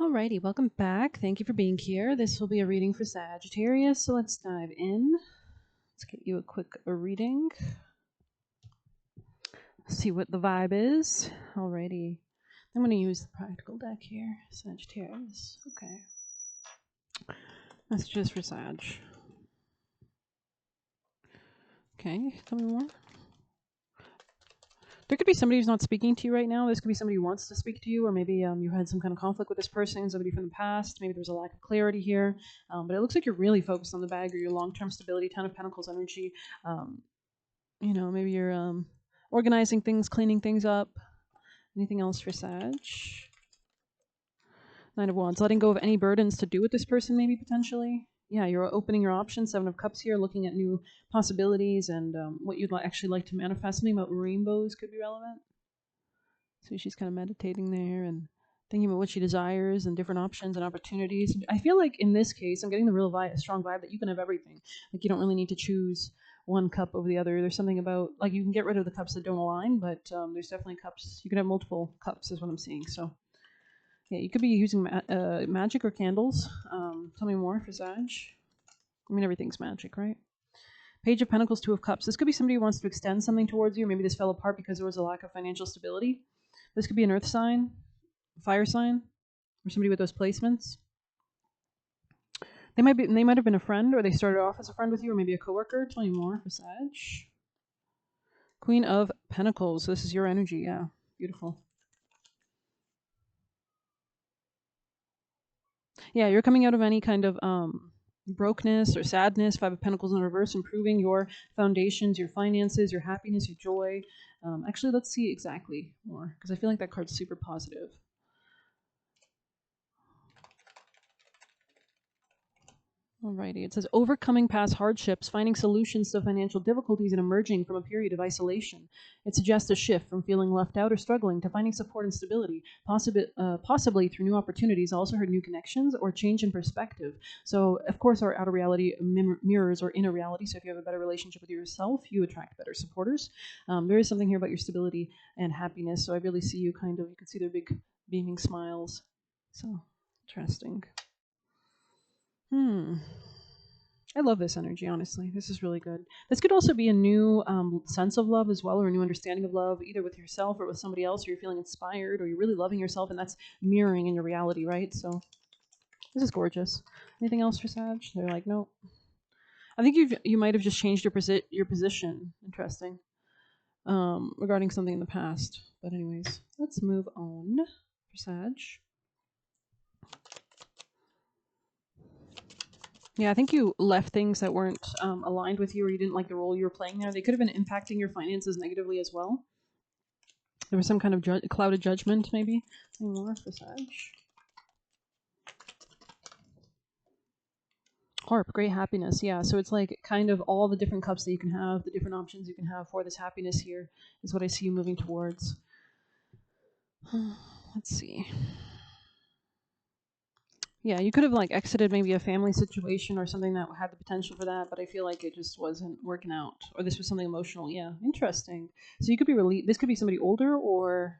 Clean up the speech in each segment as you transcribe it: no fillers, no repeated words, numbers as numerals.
Alrighty, welcome back. Thank you for being here. This will be a reading for Sagittarius, so let's dive in. Let's get you a quick reading. See what the vibe is. Alrighty. I'm going to use the practical deck here. Sagittarius. Okay. That's just for Sag. Okay, tell me more. There could be somebody who's not speaking to you right now. This could be somebody who wants to speak to you, or maybe you had some kind of conflict with this person, somebody from the past. Maybe there's a lack of clarity here. But it looks like you're really focused on the bag or your long-term stability, Ten of Pentacles energy. Maybe you're organizing things, cleaning things up. Anything else for Sag? Nine of Wands. Letting go of any burdens to do with this person, maybe potentially. Yeah, you're opening your options. Seven of Cups here, looking at new possibilities and what you'd actually like to manifest. Something about rainbows could be relevant. So she's kind of meditating there and thinking about what she desires and different options and opportunities. I feel like in this case, I'm getting the real vibe, a strong vibe that you can have everything. Like you don't really need to choose one cup over the other. There's something about, like, you can get rid of the cups that don't align, but there's definitely cups. You can have multiple cups is what I'm seeing. So yeah, you could be using magic or candles. Tell me more for Sag. I mean, everything's magic, right? Page of Pentacles, Two of Cups. This could be somebody who wants to extend something towards you. Maybe this fell apart because there was a lack of financial stability. This could be an earth sign, fire sign, or somebody with those placements. They might have been a friend, or they started off as a friend with you, or maybe a coworker. Tell me more for Sag. Queen of Pentacles. This is your energy. Yeah, beautiful. Yeah, you're coming out of any kind of brokenness or sadness. Five of Pentacles in reverse, improving your foundations, your finances, your happiness, your joy. Actually, let's see exactly more, because I feel like that card's super positive. Alrighty, it says overcoming past hardships, finding solutions to financial difficulties, and emerging from a period of isolation. It suggests a shift from feeling left out or struggling to finding support and stability, possibly through new opportunities. I also heard new connections or change in perspective. So, of course, our outer reality mirrors our inner reality. So if you have a better relationship with yourself, you attract better supporters. There is something here about your stability and happiness. So I really see you you can see their big beaming smiles. So, interesting. I love this energy, honestly. This is really good. This could also be a new sense of love as well, or a new understanding of love, either with yourself or with somebody else, or you're feeling inspired, or you're really loving yourself, and that's mirroring in your reality, right? So this is gorgeous. Anything else for Sag? They're like, no. I think you might have just changed your position. Interesting. Regarding something in the past. But anyways, let's move on for Sag. Yeah, I think you left things that weren't aligned with you, or you didn't like the role you were playing there. They could have been impacting your finances negatively as well. There was some kind of clouded judgment, maybe. Any more for Sag? Harp, great happiness. Yeah, so it's like kind of all the different cups that you can have, the different options you can have for this happiness here is what I see you moving towards. Let's see. Yeah, you could have like exited maybe a family situation or something that had the potential for that, but I feel like it just wasn't working out. Or this was something emotional. Yeah, interesting. So you could be this could be somebody older, or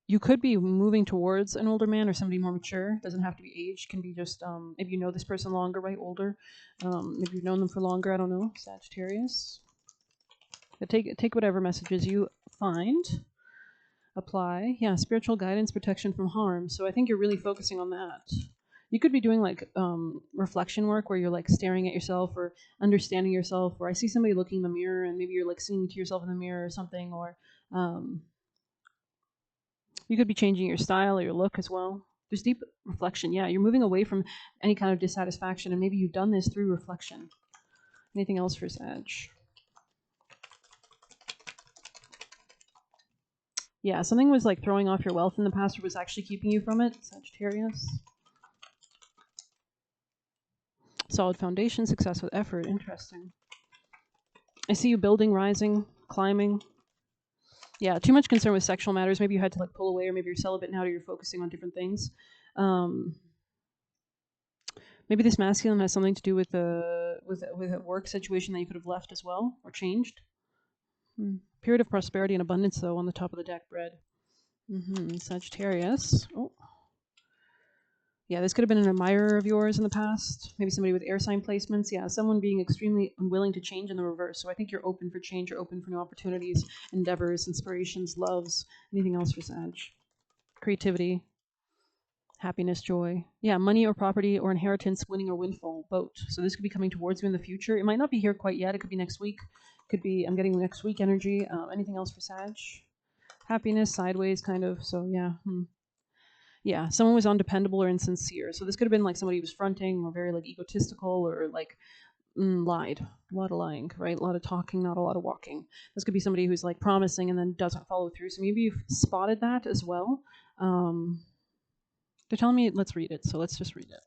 you could be moving towards an older man or somebody more mature. Doesn't have to be age. Can be just if you know this person longer, right? Older. Maybe you've known them for longer. I don't know. Sagittarius. But take whatever messages you find. Apply. Yeah, spiritual guidance, protection from harm. So I think you're really focusing on that. You could be doing like reflection work where you're like staring at yourself or understanding yourself, or I see somebody looking in the mirror and maybe you're like singing to yourself in the mirror or something, or you could be changing your style or your look as well. There's deep reflection. Yeah, you're moving away from any kind of dissatisfaction, and maybe you've done this through reflection. Anything else for Sag? Yeah, something was like throwing off your wealth in the past, or was actually keeping you from it, Sagittarius. Solid foundation, success with effort. Interesting. I see you building, rising, climbing. Yeah, too much concern with sexual matters. Maybe you had to like pull away, or maybe you're celibate now, or you're focusing on different things. Maybe this masculine has something to do with a work situation that you could have left as well, or changed. Period of prosperity and abundance, though, on the top of the deck, bread. Sagittarius. Oh. Yeah, this could have been an admirer of yours in the past. Maybe somebody with air sign placements. Yeah, someone being extremely unwilling to change in the reverse. So I think you're open for change. You're open for new opportunities, endeavors, inspirations, loves. Anything else for Sag? Creativity, happiness, joy. Yeah, money or property or inheritance, winning or windfall, boat. So this could be coming towards you in the future. It might not be here quite yet. It could be next week. Could be, I'm getting next week energy. Anything else for Sag? Happiness, sideways, kind of. So yeah. Yeah, someone was undependable or insincere. So this could have been like somebody who was fronting or very like egotistical or like lied. A lot of lying, right? A lot of talking, not a lot of walking. This could be somebody who's like promising and then doesn't follow through. So maybe you've spotted that as well. They're telling me let's read it, so let's just read it.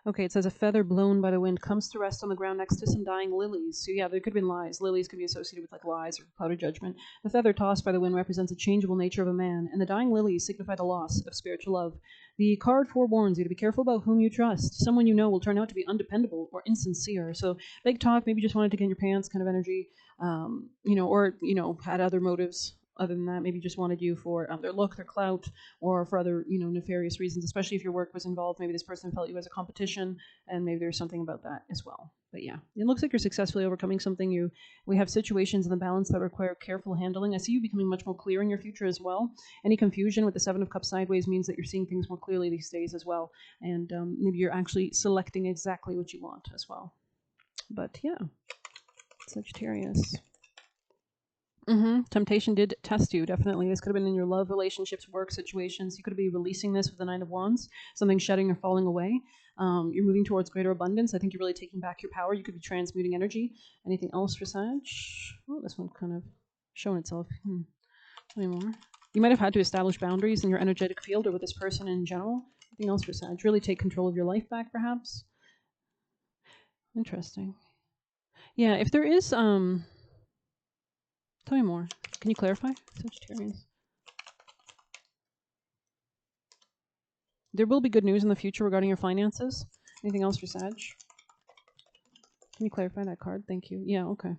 Okay, it says a feather blown by the wind comes to rest on the ground next to some dying lilies. So yeah, there could have been lies. Lilies could be associated with like lies or cloud of judgment. The feather tossed by the wind represents a changeable nature of a man, and the dying lilies signify the loss of spiritual love. The card forewarns you to be careful about whom you trust. Someone you know will turn out to be undependable or insincere. So big talk, maybe just wanted to get in your pants kind of energy, or had other motives. Other than that, maybe just wanted you for their look, their clout, or for other, nefarious reasons, especially if your work was involved. Maybe this person felt you as a competition, and maybe there's something about that as well. But yeah, it looks like you're successfully overcoming something. We have situations in the balance that require careful handling. I see you becoming much more clear in your future as well. Any confusion with the Seven of Cups sideways means that you're seeing things more clearly these days as well, and maybe you're actually selecting exactly what you want as well. But yeah, Sagittarius. Temptation did test you, definitely. This could have been in your love relationships, work situations. You could be releasing this with the Nine of Wands, something shedding or falling away. You're moving towards greater abundance. I think you're really taking back your power. You could be transmuting energy. Anything else for Sag? Oh, this one kind of showing itself. Tell me more. You might have had to establish boundaries in your energetic field or with this person in general. Anything else for Sag? Really take control of your life back, perhaps? Interesting. Yeah, if there is, tell me more. Can you clarify, Sagittarius? There will be good news in the future regarding your finances. Anything else for Sag? Can you clarify that card? Thank you. Yeah, okay.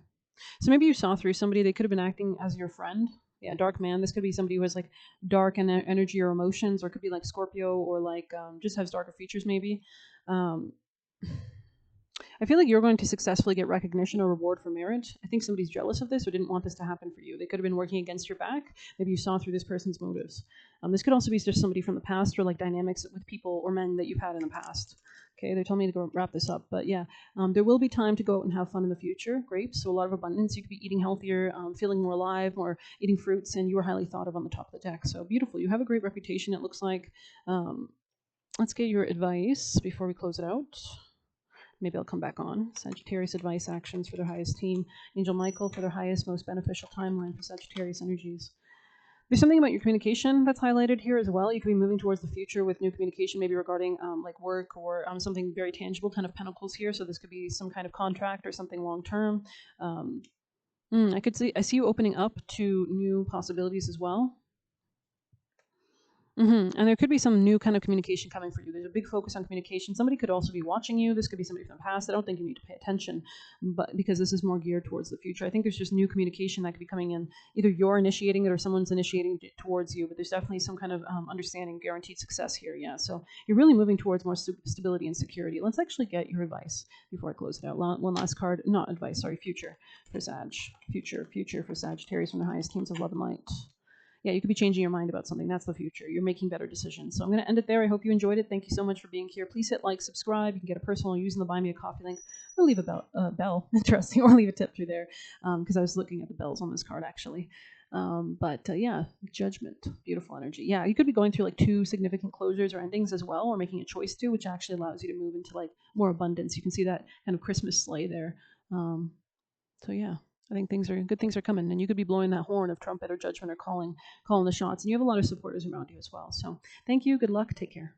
So maybe you saw through somebody. They could have been acting as your friend. Yeah, dark man. This could be somebody who has like dark energy or emotions, or it could be like Scorpio, or like just has darker features maybe. Um, I feel like you're going to successfully get recognition or reward for marriage. I think somebody's jealous of this or didn't want this to happen for you. They could have been working against your back. Maybe you saw through this person's motives. This could also be just somebody from the past or like dynamics with people or men that you've had in the past. Okay, they're telling me to go wrap this up. But yeah, there will be time to go out and have fun in the future. Grapes, so a lot of abundance. You could be eating healthier, feeling more alive, more eating fruits, and you are highly thought of on the top of the deck. So beautiful. You have a great reputation, it looks like. Let's get your advice before we close it out. Maybe I'll come back on. Sagittarius advice actions for their highest team. Angel Michael for their highest, most beneficial timeline for Sagittarius energies. There's something about your communication that's highlighted here as well. You could be moving towards the future with new communication, maybe regarding like work or something very tangible. Ten of Pentacles here, so this could be some kind of contract or something long term. I see you opening up to new possibilities as well. And there could be some new kind of communication coming for you. There's a big focus on communication. Somebody could also be watching you. This could be somebody from the past. I don't think you need to pay attention, but because this is more geared towards the future, I think there's just new communication that could be coming in. Either you're initiating it or someone's initiating it towards you. But there's definitely some kind of understanding, guaranteed success here. Yeah. So you're really moving towards more stability and security. Let's actually get your advice before I close it out. One last card. Not advice. Sorry. Future for Sag. Future for Sagittarius from the highest teams of love and light. Yeah, you could be changing your mind about something. That's the future. You're making better decisions. So I'm going to end it there. I hope you enjoyed it. Thank you so much for being here. Please hit like, subscribe. You can get a personal using the Buy Me a Coffee link, or leave a bell. Interesting. Or leave a tip through there, because I was looking at the bells on this card actually. Yeah, Judgment, beautiful energy. Yeah, you could be going through like 2 significant closures or endings as well, or making a choice to, which actually allows you to move into like more abundance. You can see that kind of Christmas sleigh there. So yeah. I think good things are coming, and you could be blowing that horn of trumpet or judgment or calling the shots, and you have a lot of supporters around you as well. So thank you. Good luck. Take care.